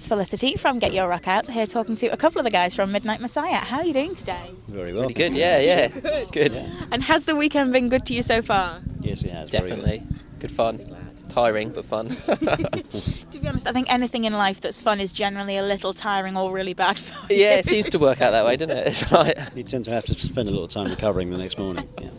It's Felicity from Get Your Rock Out here talking to a couple of the guys from Midnight Messiah. How are you doing today? Very well. Pretty good, yeah. It's good. Yeah. And has the weekend been good to you so far? Yes, it has. Definitely. Good fun. Tiring, but fun. To be honest, I think anything in life that's fun is generally a little tiring or really bad for you. Yeah, it seems to work out that way, doesn't it? It's like... You tend to have to spend a little time recovering the next morning. Yeah.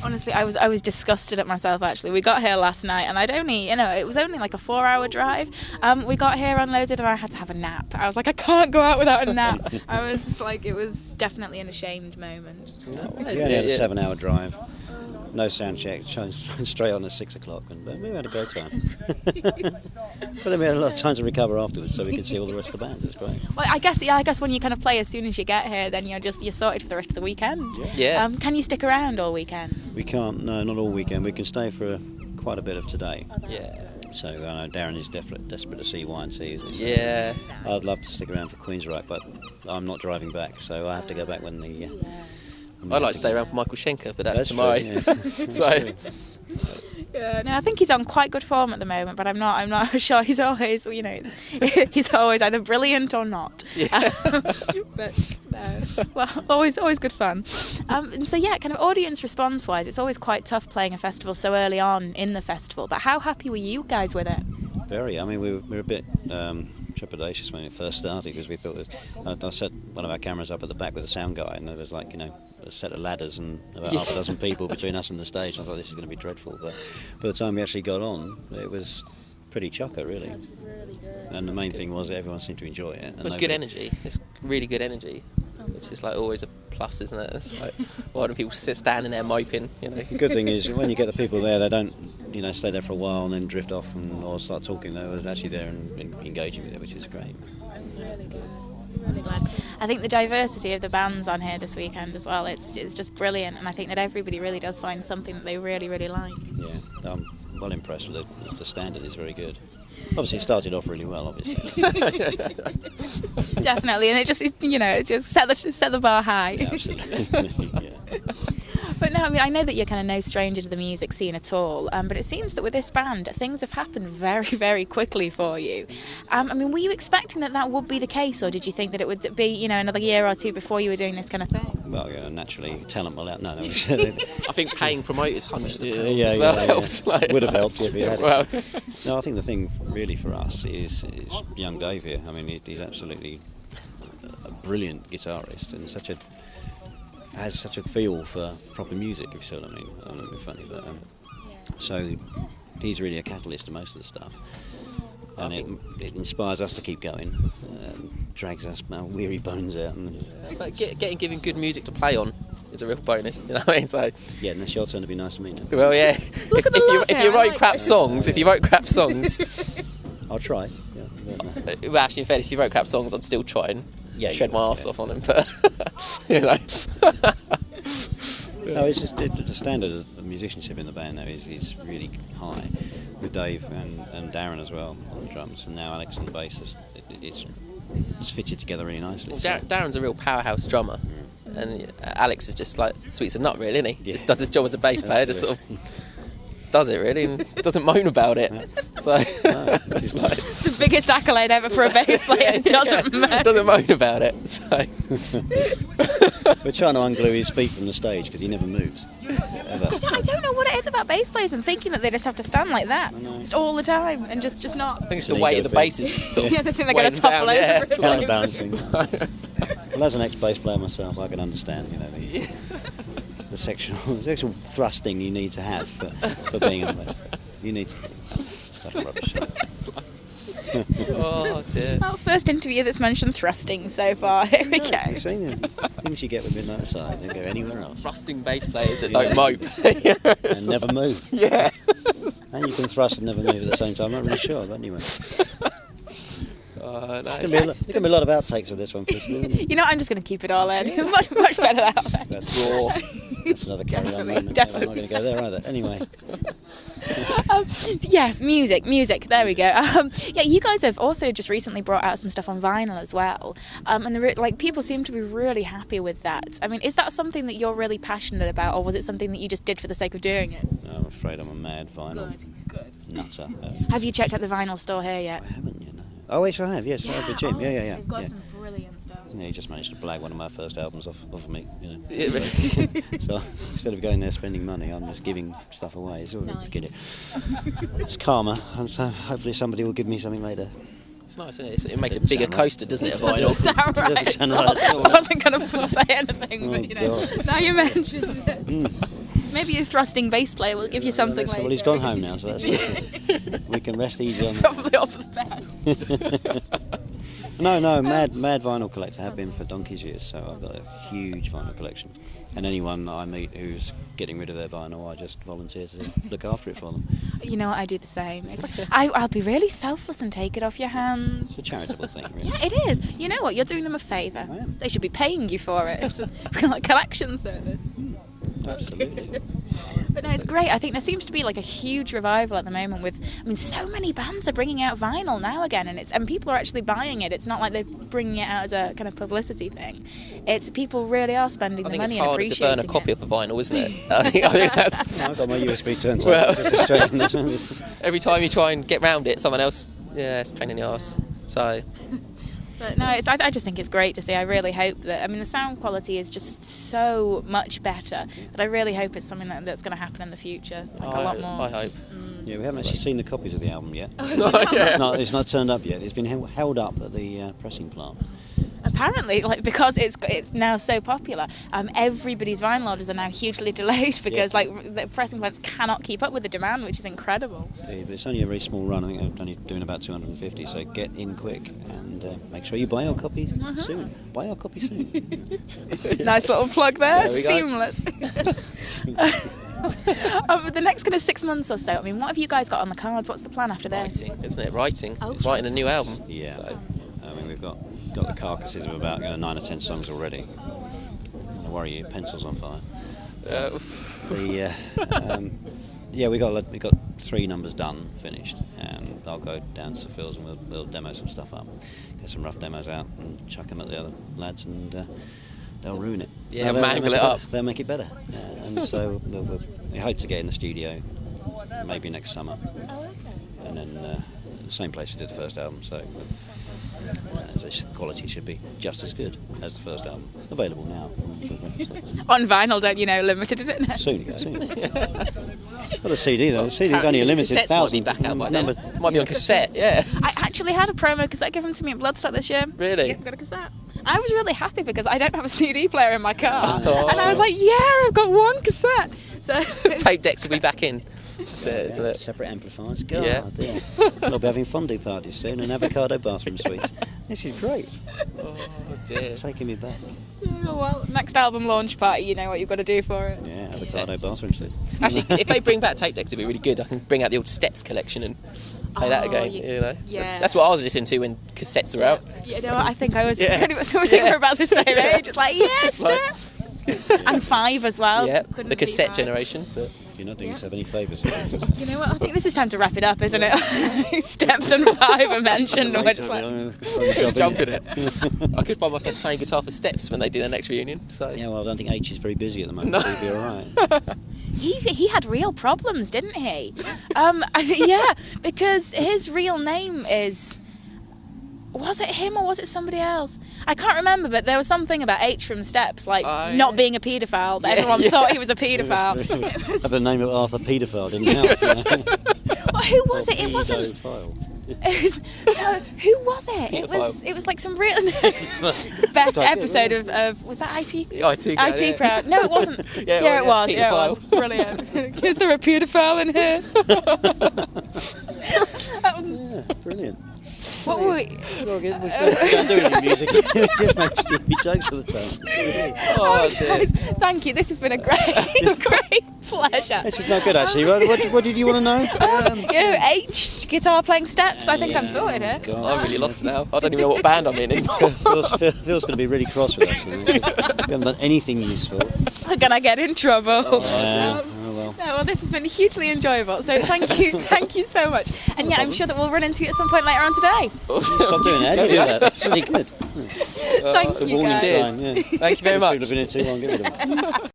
Honestly, I was disgusted at myself, actually. We got here last night and it was only like a 4-hour drive. We got here unloaded and I had to have a nap. I was like, I can't go out without a nap. I was just like, it was definitely an ashamed moment. We only had a 7-hour drive. No sound check, straight on at 6 o'clock, but we had a great time. But then we had a lot of time to recover afterwards, so we could see all the rest of the bands. It's great. Well, I guess when you kind of play as soon as you get here, then you're sorted for the rest of the weekend. Yeah. Can you stick around all weekend? We can't, no, not all weekend. We can stay for quite a bit of today. Yeah. So I know Darren is desperate to see Y&T, isn't he? So Yeah. I'd love to stick around for Queensryche, but I'm not driving back, so I have to go back when the... I'd like to stay around for Michael Schenker, but that's tomorrow. True, yeah. So, Yeah, no, I think he's on quite good form at the moment, but I'm not sure. He's always, he's always either brilliant or not. yeah. But well, always good fun. And so yeah, kind of audience response wise, it's always quite tough playing a festival so early on in the festival. But how happy were you guys with it? Very. I mean, we were a bit trepidatious when it first started because we thought I set one of our cameras up at the back with a sound guy, and there was like a set of ladders and about half a dozen people between us and the stage. I thought this is going to be dreadful, but by the time we actually got on, it was pretty chocker, really. Really good. And the main thing was that everyone seemed to enjoy it. It was good energy. It's really good energy, which is like always a plus, isn't it? It's like, why do people sit standing there moping? The good thing is when you get the people there, they don't stay there for a while and then drift off or start talking. They're actually there and engaging with it, which is great. Really good. Really glad. I think the diversity of the bands on here this weekend as well, it's just brilliant, and I think that everybody really does find something that they really, really like. Yeah, I'm well impressed with it. The standard is very good. Obviously, it started off really well, obviously. Definitely, and it just set the bar high. Yeah, absolutely. Yeah. But no, I mean, I know that you're kind of no stranger to the music scene at all, but it seems that with this band, things have happened very, very quickly for you. I mean, were you expecting that would be the case, or did you think that it would be, another year or two before you were doing this kind of thing? Well, yeah, naturally, talent will out. No. I think paying promoters hundreds of pounds as well helps. Yeah. Would have helped if he had well. it. No, I think the thing really for us is young Dave here. I mean, he's absolutely a brilliant guitarist and has such a feel for proper music, if you see what I mean. I'm not being funny, but so he's really a catalyst to most of the stuff, and it inspires us to keep going, drags us our weary bones out. But giving good music to play on is a real bonus. You know what I mean? So yeah, and it's your turn to be nice to me now. well, yeah. If you wrote crap songs, I'll try. Yeah. well, actually, in fairness, if you wrote crap songs, I'd still try and shred my arse off on them. But No, it's just the standard of musicianship in the band now is really high, with Dave and Darren as well on the drums, and now Alex on the bass. It's fitted together really nicely. Well, Darren's a real powerhouse drummer, and Alex is just like sweet as a nut, really, isn't he? Yeah. Just does his job as a bass player, just sort of does it really, and doesn't moan about it. So it's like It's the biggest accolade ever for a bass player. Doesn't moan about it. So. We're trying to unglue his feet from the stage because he never moves. Ever. I don't know what it is about bass players and thinking that they just have to stand like that just all the time and just not. I think it's the weight of the bass is sort of they think they're going to topple over. Yeah, It's counterbalancing. Well, as an ex-bass player myself, I can understand, the sexual thrusting you need to have for being a bass. You need to. Such rubbish. Oh dear. Our first interview that's mentioned thrusting so far. Here we go. You've seen them. Things you get with Midnight Messiah, they go anywhere else. Thrusting bass players that don't mope. And never move. Yeah. And you can thrust and never move at the same time. I'm not really sure, but anyway. No, There's going to be a lot of outtakes of this one, Chris. I'm just going to keep it all in. much better that way. That's raw. That's another carry-on moment. Definitely. I'm not going to go there either. Anyway. Yes, music. There we go. You guys have also just recently brought out some stuff on vinyl as well, and people seem to be really happy with that. I mean, is that something that you're really passionate about, or was it something that you just did for the sake of doing it? No, I'm afraid I'm a mad vinyl Good. nutter. Have you checked out the vinyl store here yet? I haven't yet. No. Oh, yes, I have. Yes, I have the gym. Yeah. They've got some brilliant stuff. Yeah, he just managed to blag one of my first albums off of me, you know. Yeah, really. So instead of going there spending money, I'm just giving stuff away. It's all Nice. get it. It's karma, and so hopefully somebody will give me something later. It's nice, isn't it? It makes a bigger sound right. coaster, doesn't it? A Doesn't vinyl. sound right. Doesn't sound right at all. I wasn't going to say anything, but you know, God. now you mentioned it. Maybe a thrusting bass player will give you something later. Well, he's gone home now, so that's we can rest easy on that. Probably off the best. No, mad vinyl collector. Have been for donkey's years, so I've got a huge vinyl collection. And anyone that I meet who's getting rid of their vinyl, I just volunteer to look after it for them. You know what, I do the same. It's like, I'll be really selfless and take it off your hands. It's a charitable thing, really. Yeah, it is. You know what, you're doing them a favour. I am. They should be paying you for it. It's a collection service. Absolutely. But no, it's great. I think there seems to be like a huge revival at the moment with, I mean, so many bands are bringing out vinyl now again, and people are actually buying it. It's not like they're bringing it out as a kind of publicity thing. It's people really are spending the money and I think it's appreciating harder to burn a copy it. off a vinyl, isn't it? I think that's... I've got my USB turned Well- straight in this. Every time you try and get round it, someone else... Yeah, it's a pain in the arse. So... But no, I just think it's great to see. I really hope that, I mean, the sound quality is just so much better that I really hope it's something that's going to happen in the future, like a lot more. I hope. Yeah, we haven't actually seen the copies of the album yet. Yeah. It's not turned up yet. It's been held up at the pressing plant. Apparently, like, because it's now so popular, everybody's vinyl orders are now hugely delayed because the pressing plants cannot keep up with the demand, which is incredible. Yeah, but it's only a very small run. I think they're only doing about 250, so get in quick and make sure you buy your copy soon. Buy your copy soon. Nice little plug there. There we go. Seamless. The next kind of 6 months or so, I mean, what have you guys got on the cards? What's the plan after this? Writing, isn't it? Writing. Oh, Writing a new album. Yeah. So, I mean, we've got the carcasses of about 9 or 10 songs already. Don't worry, your pencil's on fire. We got 3 numbers done, finished, and I'll go down to Phil's and we'll demo some stuff up, get some rough demos out, and chuck them at the other lads, and they'll ruin it. Yeah, No, they'll mangle make it up. They'll make it better, and so we hope to get in the studio maybe next summer, and then the same place we did the first album. So. The quality should be just as good as the first album. Available now. On vinyl, don't you know, limited edition. Soon. Got a CD though. The CD's only a limited cassettes 1,000. might be back out by then. Might be on cassette, yeah. I actually had a promo cassette given to me at Bloodstock this year. Really? Yeah, got a cassette. I was really happy because I don't have a CD player in my car. Oh. And I was like, yeah, I've got one cassette. So Tape decks will be back in. That's it, isn't it? Separate amplifiers. God, Yeah. dear. We'll be having fondue parties soon and avocado bathroom suites. This is great. Oh dear. It's taking me back. Yeah, well, next album launch party, you know what you've got to do for it. Yeah, avocado Cassettes. bathroom suites. Actually, if they bring back tape decks, it'd be really good. I can bring out the old Steps collection and play that again. You know, yeah. that's what I was listening to when cassettes were out. You know what, I think I was Yeah. pretty much, I think we're about the same age. It's like, yes, Like- Steps. And 5 as well. Yeah, Couldn't the beat cassette 5. generation. But You're not doing yourself any favours. You know what, I think this is time to wrap it up, isn't it? Steps and 5 are mentioned. And we're just like, jump in it. I could find myself playing guitar for Steps when they do their next reunion. So Yeah, well, I don't think H is very busy at the moment, No. so he'll be alright. he had real problems, didn't he? Because his real name is... Was it him or was it somebody else? I can't remember, but there was something about H from Steps, like not being a paedophile. But everyone thought he was a paedophile. Have the name of Arthur Paedophile didn't help. Well, who was it? It wasn't. Pedophile. It was, who was it? It was like some real best episode of was that IT IT crowd, IT crowd? No, it wasn't. Yeah, it was. Yeah, it was. Pedophile. Brilliant. Is there a paedophile in here? Brilliant. What were we? We don't do any music. We just make stupid jokes all the time. oh dear. Guys, thank you. This has been a great pleasure. This is not good, actually. What did you want to know? H guitar playing Steps. I think I'm sorted here. God. I'm really lost now. I don't even know what band I'm in anymore. Phil's going to be really cross with us. We haven't done anything useful. I'm gonna get in trouble. Oh, well. No, well, this has been hugely enjoyable. So thank you so much. And yeah, I'm sure that we'll run into you at some point later on today. Stop doing that. You do that. That's really good. Thank It's a you, warning guys. sign. Yeah. Thank you very much. People have been here too long. Get rid of them.